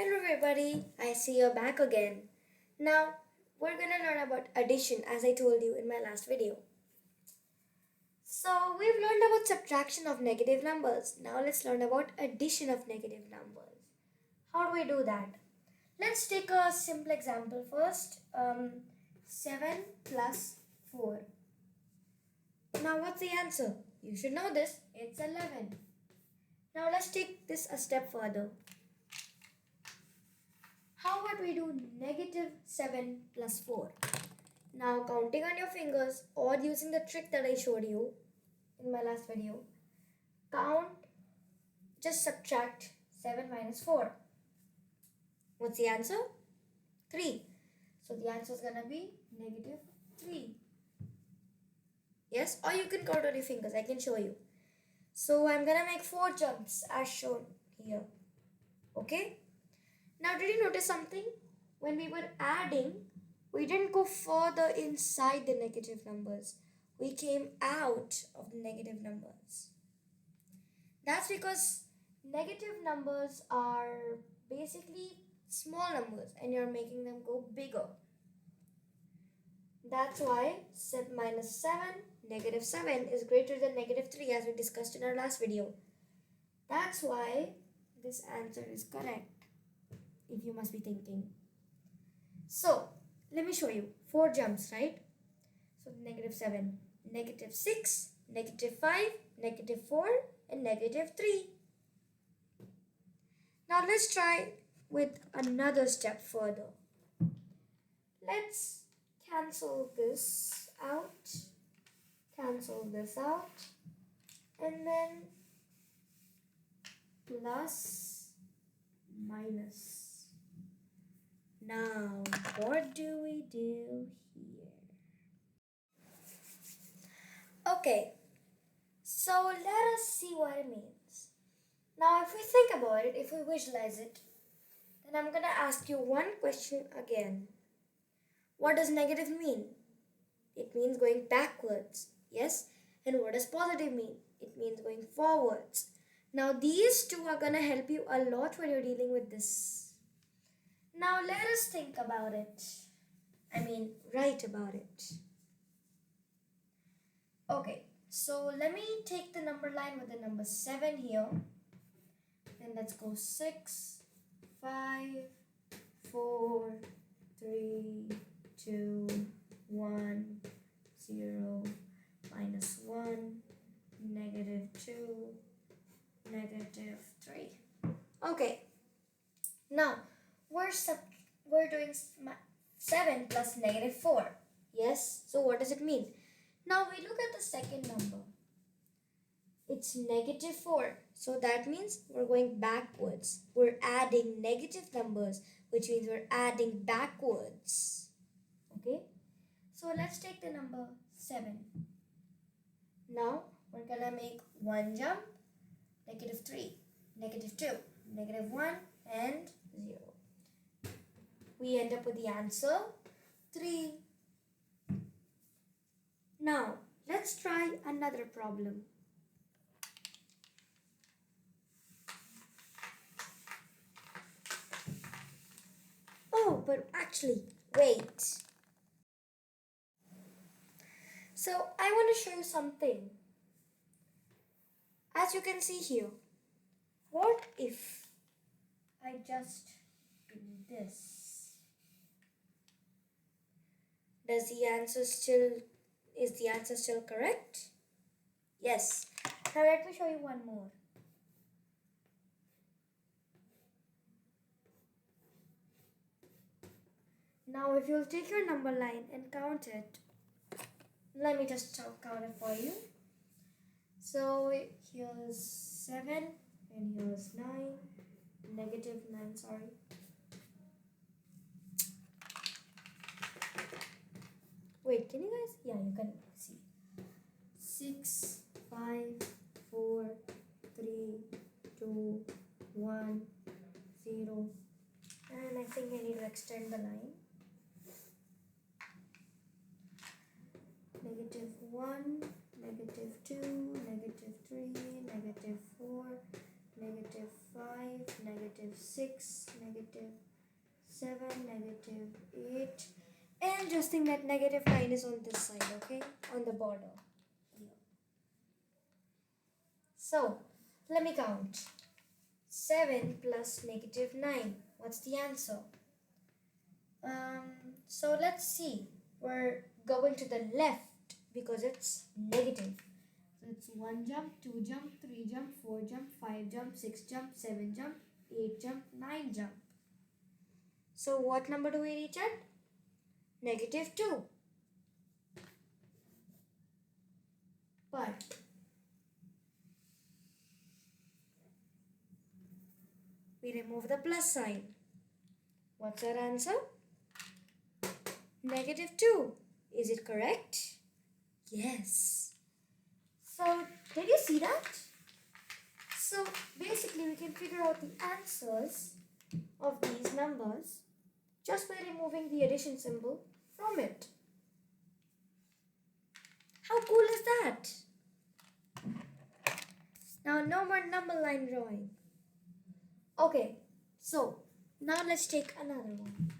Hello everybody, I see you're back again. Now, we're gonna learn about addition as I told you in my last video. So, we've learned about subtraction of negative numbers. Now, let's learn about addition of negative numbers. How do we do that? Let's take a simple example first. 7 plus 4. Now, what's the answer? You should know this. It's 11. Now, let's take this a step further. How about we do negative 7 plus 4? Now counting on your fingers or using the trick that I showed you in my last video, just subtract 7 minus 4. What's the answer? 3. So the answer is gonna be negative 3. Yes, or you can count on your fingers, I can show you. So I'm gonna make 4 jumps as shown here. Okay? Now, did you notice something? When we were adding, we didn't go further inside the negative numbers. We came out of the negative numbers. That's because negative numbers are basically small numbers and you're making them go bigger. That's why minus 7, negative 7 is greater than negative 3 as we discussed in our last video. That's why this answer is correct. If you must be thinking. So, let me show you. 4 jumps, right? So, negative 7, negative 6, negative 5, negative 4, and negative 3. Now, let's try with another step further. Let's cancel this out, and then plus, minus. Now, what do we do here? Okay, so let us see what it means. Now, if we think about it, if we visualize it, then I'm gonna ask you one question again. What does negative mean? It means going backwards, yes? And what does positive mean? It means going forwards. Now, these two are gonna help you a lot when you're dealing with this. Now let us think about it. Write about it. Okay, so let me take the number line with the number 7 here. Then let's go 6, 5, 4, 3, 2, 1, 0, minus 1, negative 2, negative 3. Okay, now we're doing 7 plus negative 4. Yes, so what does it mean? Now we look at the second number. It's negative 4. So that means we're going backwards. We're adding negative numbers, which means we're adding backwards. Okay? So let's take the number 7. Now we're gonna make one jump, negative 3, negative 2, negative 1, and 0. We end up with the answer 3. Now, let's try another problem. Oh, but actually, wait. So, I want to show you something. As you can see here, what if I just do this? Is the answer still correct? Yes. Now let me show you one more. Now if you'll take your number line and count it, let me just count it for you. So here's 7 and here's 9, negative 9, sorry. Wait, can you guys? Yeah, you can see. 6, 5, 4, 3, 2, 1, 0. And I think I need to extend the line. Negative 1, negative 2, negative 3, negative 4, negative 5, negative 6, negative 7, negative 8. And just think that negative 9 is on this side, okay? On the border. Here. So, let me count. 7 plus negative 9. What's the answer? So let's see. We're going to the left because it's negative. So it's 1 jump, 2 jump, 3 jump, 4 jump, 5 jump, 6 jump, 7 jump, 8 jump, 9 jump. So what number do we reach at? Negative 2. But we remove the plus sign. What's our answer? Negative 2. Is it correct? Yes. So, did you see that? So, basically we can figure out the answers of these numbers just by removing the addition symbol from it. How cool is that? Now, no more number line drawing. Okay, so now let's take another one.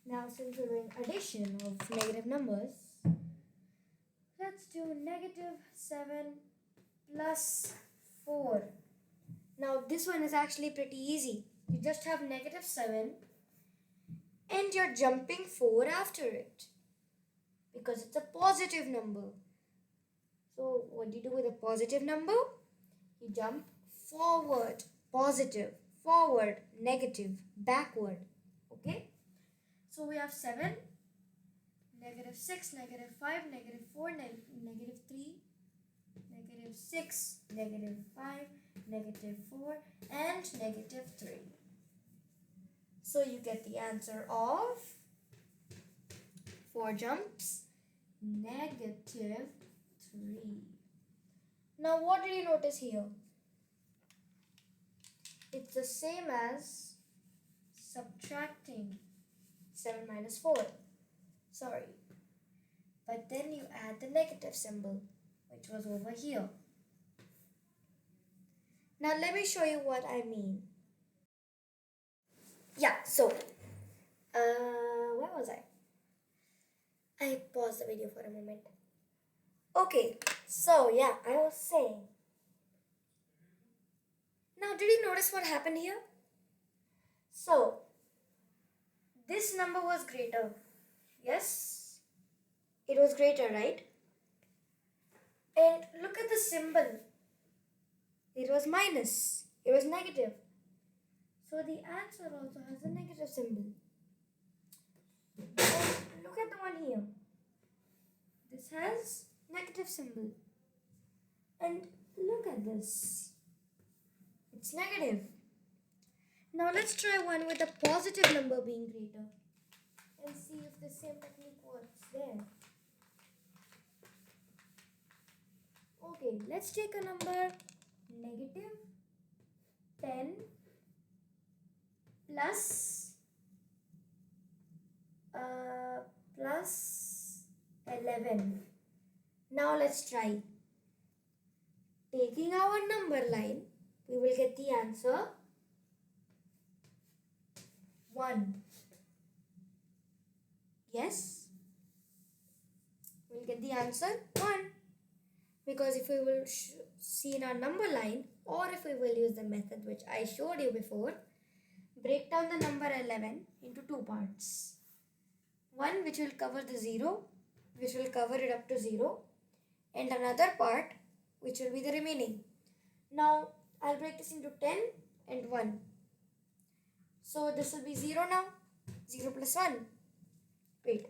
Now, since we're doing addition of negative numbers, let's do negative 7 plus 4. Now, this one is actually pretty easy. You just have negative 7 and you're jumping 4 after it because it's a positive number. So, what do you do with a positive number? You jump forward, positive, forward, negative, backward. Okay? So we have 7, negative 6, negative 5, negative 4, negative 3, negative 6, negative 5, negative 4, and negative 3. So you get the answer of 4 jumps, negative 3. Now what did you notice here? It's the same as subtracting 7 minus 4. Sorry. But then you add the negative symbol, which was over here. Now let me show you what I mean. Yeah, so, where was I? I paused the video for a moment. Okay, so yeah, I was saying. Now, did you notice what happened here? So, this number was greater. Yes? It was greater, right? And look at the symbol. It was minus. It was negative. So the answer also has a negative symbol. And look at the one here. This has negative symbol. And look at this. It's negative. Now let's try one with a positive number being greater and see if the same technique works there. Okay, let's take a number negative 10 plus 11. Now let's try. Taking our number line, we will get the answer 1. Yes? We'll get the answer 1. Because if we will see in our number line, or if we will use the method which I showed you before, break down the number 11 into 2 parts. One which will cover the 0, which will cover it up to 0, and another part which will be the remaining. Now, I'll break this into 10 and 1. So, this will be 0 now. 0 plus 1. Wait.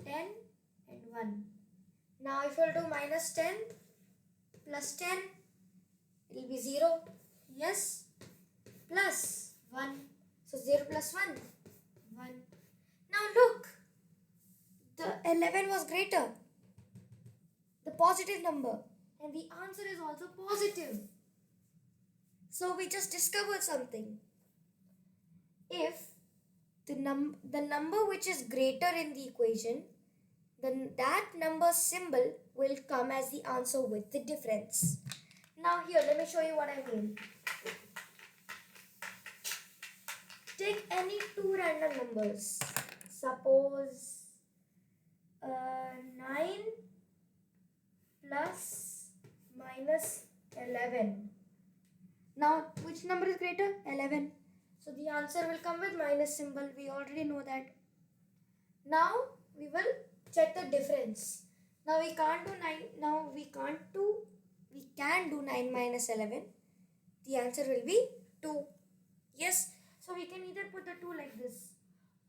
10 and 1. Now, if we'll do minus 10 plus 10, it will be 0. Yes. Plus 1. So, 0 plus 1. 1. Now, look. The 11 was greater. The positive number. And the answer is also positive. So, we just discovered something. If the number which is greater in the equation then that number symbol will come as the answer with the difference. Now here, let me show you what I mean. Take any two random numbers. Suppose 9 plus minus 11. Now, which number is greater? 11. So the answer will come with minus symbol. We already know that. Now we will check the difference. Now we can't do 9. Now we can do 9 minus 11. The answer will be 2. Yes. So we can either put the 2 like this,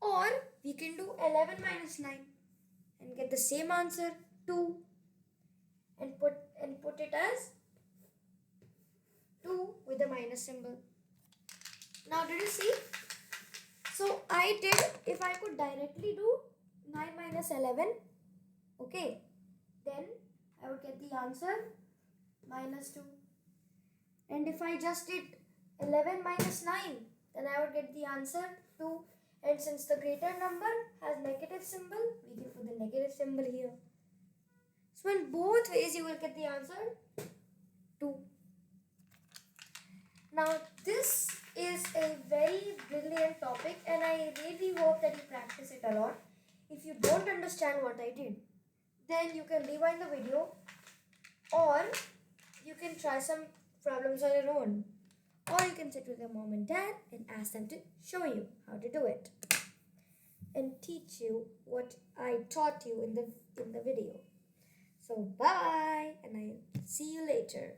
or we can do 11 minus 9 and get the same answer, 2, and put it as 2 with the minus symbol. Now did you see? So I did, if I could directly do 9 minus 11, okay, then I would get the answer minus 2. And if I just did 11 minus 9, then I would get the answer 2. And since the greater number has negative symbol, we can put the negative symbol here. So in both ways you will get the answer 2. Now this is a very brilliant topic and I really hope that you practice it a lot. If you don't understand what I did, then you can rewind the video or you can try some problems on your own. Or you can sit with your mom and dad and ask them to show you how to do it and teach you what I taught you in the video. So bye and I'll see you later.